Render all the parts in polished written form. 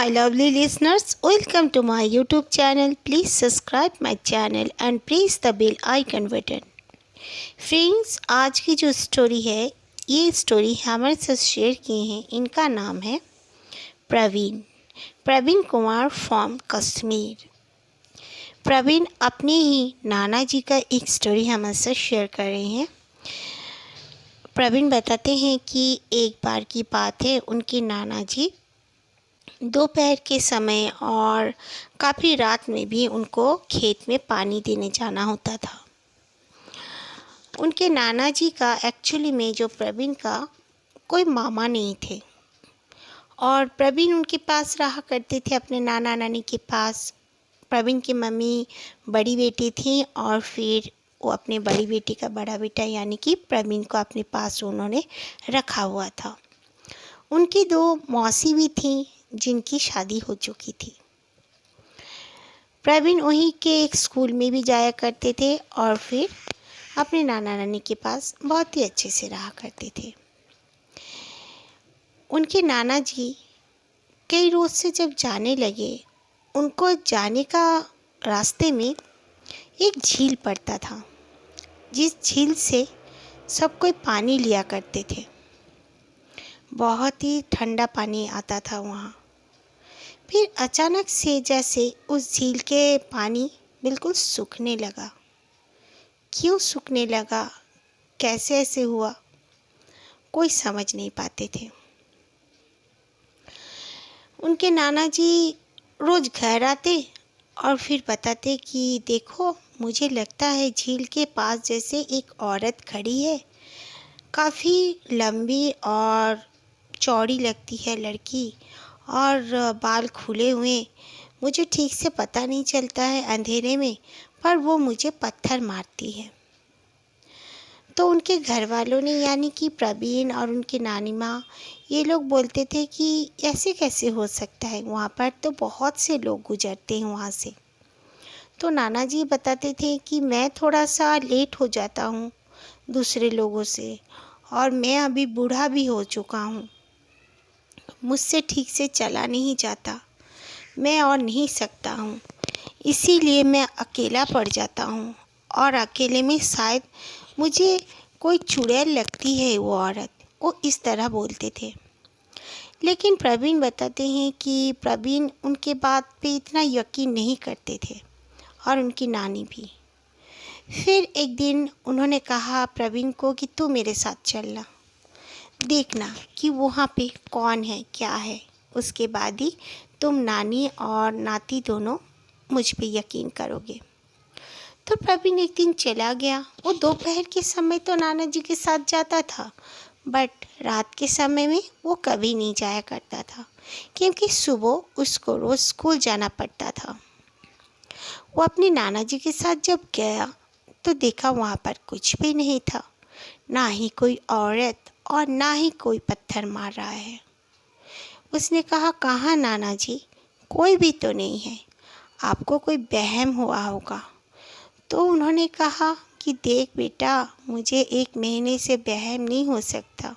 my lovely listeners, welcome to my YouTube channel. Please subscribe my channel and press the bell icon button. Friends, आज की जो story है, ये story हमारे साथ शेयर किए हैं। इनका नाम है प्रवीण कुमार फ्रॉम कश्मीर। प्रवीण अपने ही नाना जी का एक स्टोरी हमारे साथ शेयर कर रहे हैं। प्रवीण बताते हैं कि एक बार की बात है, उनके नाना जी दोपहर के समय और काफ़ी रात में भी उनको खेत में पानी देने जाना होता था। उनके नाना जी का एक्चुअली में जो प्रवीण का कोई मामा नहीं थे और प्रवीण उनके पास रहा करते थे, अपने नाना नानी के पास। प्रवीण की मम्मी बड़ी बेटी थी और फिर वो अपने बड़ी बेटी का बड़ा बेटा यानी कि प्रवीण को अपने पास उन्होंने रखा हुआ था। उनकी दो मौसी भी थीं जिनकी शादी हो चुकी थी। प्रवीण वहीं के एक स्कूल में भी जाया करते थे और फिर अपने नाना नानी के पास बहुत ही अच्छे से रहा करते थे। उनके नाना जी कई रोज से जब जाने लगे, उनको जाने का रास्ते में एक झील पड़ता था, जिस झील से सब कोई पानी लिया करते थे। बहुत ही ठंडा पानी आता था वहाँ। फिर अचानक से जैसे उस झील के पानी बिल्कुल सूखने लगा। क्यों सूखने लगा, कैसे ऐसे हुआ, कोई समझ नहीं पाते थे। उनके नाना जी रोज़ घर आते और फिर बताते कि देखो, मुझे लगता है झील के पास जैसे एक औरत खड़ी है, काफ़ी लंबी और चौड़ी लगती है लड़की और बाल खुले हुए। मुझे ठीक से पता नहीं चलता है अंधेरे में, पर वो मुझे पत्थर मारती है। तो उनके घर वालों ने यानी कि प्रवीण और उनकी नानी माँ, ये लोग बोलते थे कि ऐसे कैसे हो सकता है, वहाँ पर तो बहुत से लोग गुजरते हैं वहाँ से। तो नाना जी बताते थे कि मैं थोड़ा सा लेट हो जाता हूँ दूसरे लोगों से और मैं अभी बूढ़ा भी हो चुका हूँ, मुझसे ठीक से चला नहीं जाता, मैं और नहीं सकता हूँ, इसीलिए मैं अकेला पड़ जाता हूँ और अकेले में शायद मुझे कोई चुड़ैल लगती है वो औरत। वो इस तरह बोलते थे। लेकिन प्रवीण बताते हैं कि प्रवीण उनके बात पे इतना यकीन नहीं करते थे और उनकी नानी भी। फिर एक दिन उन्होंने कहा प्रवीण को कि तू मेरे साथ चलना, देखना कि वहाँ पे कौन है क्या है, उसके बाद ही तुम नानी और नाती दोनों मुझ पे यकीन करोगे। तो प्रवीण एक दिन चला गया। वो दोपहर के समय तो नाना जी के साथ जाता था, बट रात के समय में वो कभी नहीं जाया करता था, क्योंकि सुबह उसको रोज़ स्कूल जाना पड़ता था। वो अपने नाना जी के साथ जब गया तो देखा वहाँ पर कुछ भी नहीं था, ना ही कोई औरत और ना ही कोई पत्थर मार रहा है। उसने कहा, कहाँ नाना जी, कोई भी तो नहीं है, आपको कोई वहम हुआ होगा। तो उन्होंने कहा कि देख बेटा, मुझे 1 महीने से वहम नहीं हो सकता।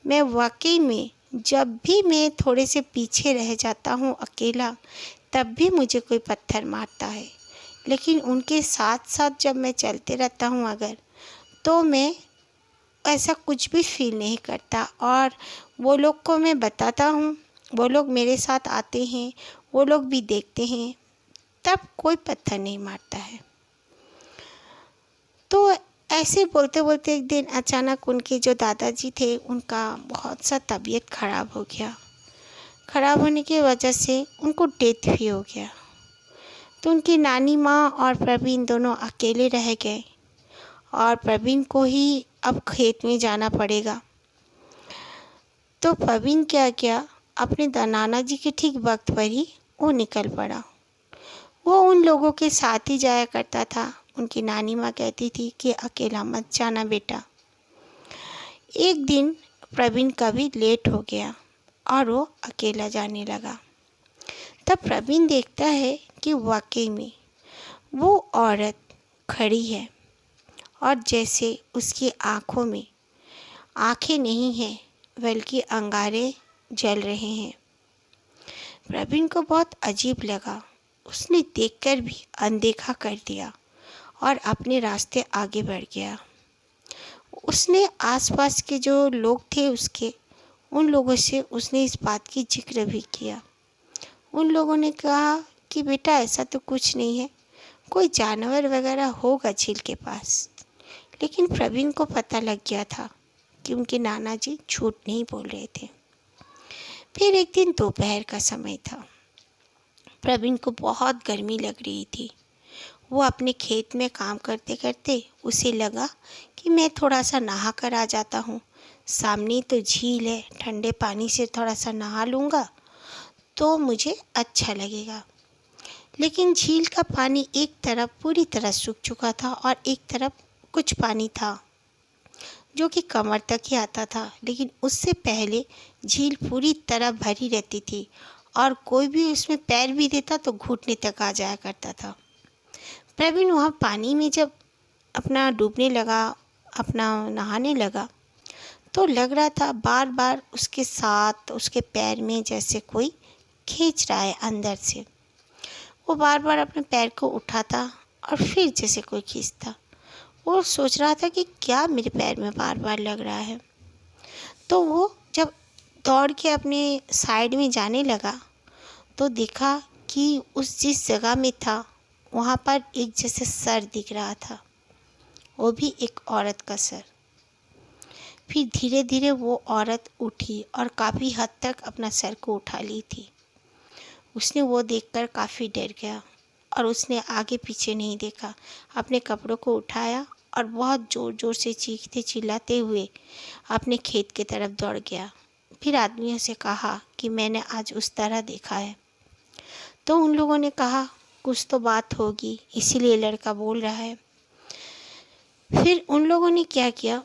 मैं वाकई में जब भी मैं थोड़े से पीछे रह जाता हूँ अकेला, तब भी मुझे कोई पत्थर मारता है। लेकिन उनके साथ साथ जब मैं चलते रहता हूँ अगर, तो मैं ऐसा कुछ भी फील नहीं करता। और वो लोग को मैं बताता हूँ, वो लोग मेरे साथ आते हैं, वो लोग भी देखते हैं, तब कोई पत्थर नहीं मारता है। तो ऐसे बोलते बोलते एक दिन अचानक उनके जो दादाजी थे, उनका बहुत सा तबीयत ख़राब हो गया। ख़राब होने की वजह से उनको डेथ भी हो गया। तो उनकी नानी माँ और प्रवीण दोनों अकेले रह गए और प्रवीण को ही अब खेत में जाना पड़ेगा। तो प्रवीण क्या किया, अपने नाना जी के ठीक वक्त पर ही वो निकल पड़ा। वो उन लोगों के साथ ही जाया करता था। उनकी नानी माँ कहती थी कि अकेला मत जाना बेटा। एक दिन प्रवीण कभी लेट हो गया और वो अकेला जाने लगा। तब प्रवीण देखता है कि वाकई में वो औरत खड़ी है और जैसे उसकी आँखों में आँखें नहीं हैं, बल्कि अंगारे जल रहे हैं। प्रवीण को बहुत अजीब लगा। उसने देखकर भी अनदेखा कर दिया और अपने रास्ते आगे बढ़ गया। उसने आसपास के जो लोग थे उसके, उन लोगों से उसने इस बात की जिक्र भी किया। उन लोगों ने कहा कि बेटा ऐसा तो कुछ नहीं है, कोई जानवर वगैरह होगा झील के पास। लेकिन प्रवीण को पता लग गया था कि उनके नाना जी झूठ नहीं बोल रहे थे। फिर एक दिन दोपहर का समय था। प्रवीण को बहुत गर्मी लग रही थी। वो अपने खेत में काम करते करते उसे लगा कि मैं थोड़ा सा नहा कर आ जाता हूँ। सामने तो झील है, ठंडे पानी से थोड़ा सा नहा लूँगा तो मुझे अच्छा लगेगा। लेकिन झील का पानी एक तरफ पूरी तरह सूख चुका था और एक तरफ कुछ पानी था जो कि कमर तक ही आता था। लेकिन उससे पहले झील पूरी तरह भरी रहती थी और कोई भी उसमें पैर भी देता तो घुटने तक आ जाया करता था। प्रवीण वहाँ पानी में जब अपना डूबने लगा, अपना नहाने लगा, तो लग रहा था बार बार उसके साथ उसके पैर में जैसे कोई खींच रहा है अंदर से। वो बार बार अपने पैर को उठाता और फिर जैसे कोई खींचता। वो सोच रहा था कि क्या मेरे पैर में बार बार लग रहा है। तो वो जब दौड़ के अपने साइड में जाने लगा तो देखा कि उस जिस जगह में था वहाँ पर एक जैसे सर दिख रहा था, वो भी एक औरत का सर। फिर धीरे धीरे वो औरत उठी और काफ़ी हद तक अपना सर को उठा ली थी। उसने वो देखकर काफ़ी डर गया और उसने आगे पीछे नहीं देखा, अपने कपड़ों को उठाया और बहुत ज़ोर ज़ोर से चीखते चिल्लाते हुए अपने खेत की तरफ दौड़ गया। फिर आदमियों से कहा कि मैंने आज उस तरह देखा है। तो उन लोगों ने कहा कुछ तो बात होगी, इसीलिए लड़का बोल रहा है। फिर उन लोगों ने क्या किया,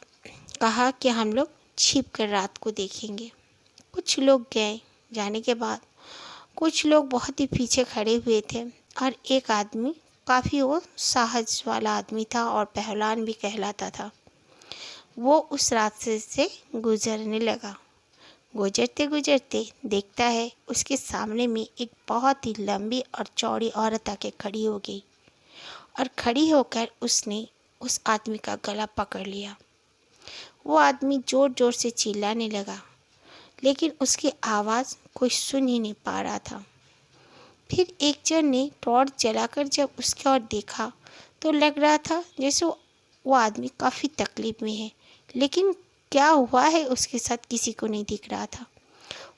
कहा कि हम लोग छिप कर रात को देखेंगे। कुछ लोग गए। जाने के बाद कुछ लोग बहुत ही पीछे खड़े हुए थे और एक आदमी, काफ़ी वो साहस वाला आदमी था और पहलवान भी कहलाता था, वो उस रास्ते से गुजरने लगा। गुजरते गुजरते देखता है उसके सामने में एक बहुत ही लंबी और चौड़ी औरत आके खड़ी हो गई और खड़ी होकर उसने उस आदमी का गला पकड़ लिया। वो आदमी ज़ोर ज़ोर से चिल्लाने लगा, लेकिन उसकी आवाज़ कोई सुन ही नहीं पा रहा था। फिर एक जन ने टॉर्च जलाकर जब उसकी ओर देखा तो लग रहा था जैसे वो आदमी काफ़ी तकलीफ़ में है, लेकिन क्या हुआ है उसके साथ किसी को नहीं दिख रहा था।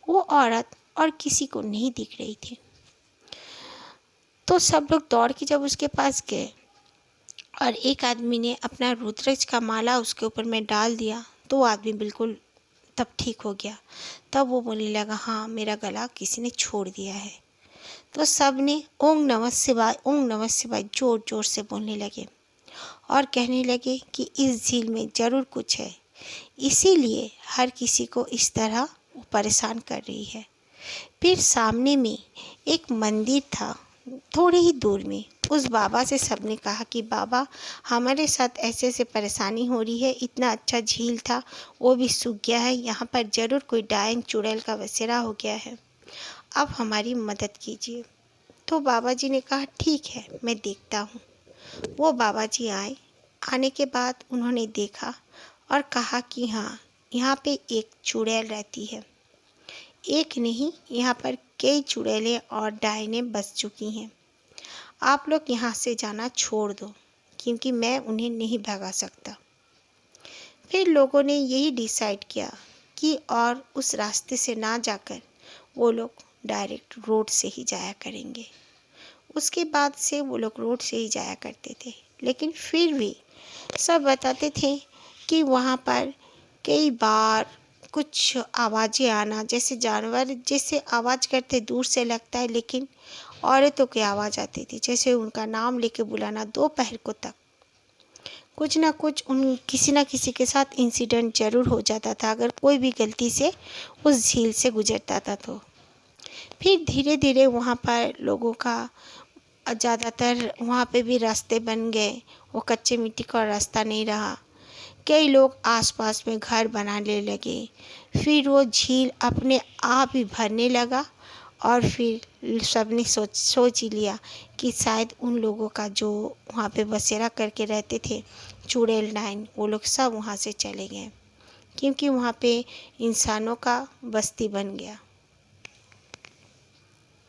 वो औरत और किसी को नहीं दिख रही थी। तो सब लोग दौड़ के जब उसके पास गए और एक आदमी ने अपना रुद्राक्ष का माला उसके ऊपर में डाल दिया तो वो आदमी बिल्कुल तब ठीक हो गया। तब वो बोलने लगा, हाँ मेरा गला किसी ने छोड़ दिया है। तो सब ने ओम नमः शिवाय, ओम नमः शिवाय ज़ोर ज़ोर से बोलने लगे और कहने लगे कि इस झील में ज़रूर कुछ है, इसीलिए हर किसी को इस तरह वो परेशान कर रही है। फिर सामने में एक मंदिर था, थोड़ी ही दूर में। उस बाबा से सबने कहा कि बाबा हमारे साथ ऐसे ऐसे परेशानी हो रही है, इतना अच्छा झील था वो भी सूख गया है, यहाँ पर ज़रूर कोई डायन चुड़ैल का बसेरा हो गया है, अब हमारी मदद कीजिए। तो बाबा जी ने कहा ठीक है मैं देखता हूँ। वो बाबा जी आए। आने के बाद उन्होंने देखा और कहा कि हाँ यहाँ पे एक चुड़ैल रहती है। एक नहीं, यहाँ पर कई चुड़ैलें और डायनें बस चुकी हैं। आप लोग यहाँ से जाना छोड़ दो क्योंकि मैं उन्हें नहीं भगा सकता। फिर लोगों ने यही डिसाइड किया कि और उस रास्ते से ना जाकर वो लोग डायरेक्ट रोड से ही जाया करेंगे। उसके बाद से वो लोग रोड से ही जाया करते थे, लेकिन फिर भी सब बताते थे कि वहाँ पर कई बार कुछ आवाज़ें आना, जैसे जानवर जैसे आवाज़ करते दूर से लगता है, लेकिन औरतों की आवाज़ आती थी, जैसे उनका नाम लेके बुलाना। दोपहर को तक कुछ ना कुछ किसी ना किसी के साथ इंसिडेंट ज़रूर हो जाता था अगर कोई भी गलती से उस झील से गुजरता था तो। फिर धीरे धीरे वहाँ पर लोगों का ज़्यादातर वहाँ पे भी रास्ते बन गए, वो कच्चे मिट्टी का रास्ता नहीं रहा। कई लोग आसपास में घर बनाने लगे। फिर वो झील अपने आप ही भरने लगा और फिर सबने सोच ही लिया कि शायद उन लोगों का जो वहाँ पे बसेरा करके रहते थे चुड़ैल डाइन, वो लोग सब वहाँ से चले गए, क्योंकि वहाँ पे इंसानों का बस्ती बन गया।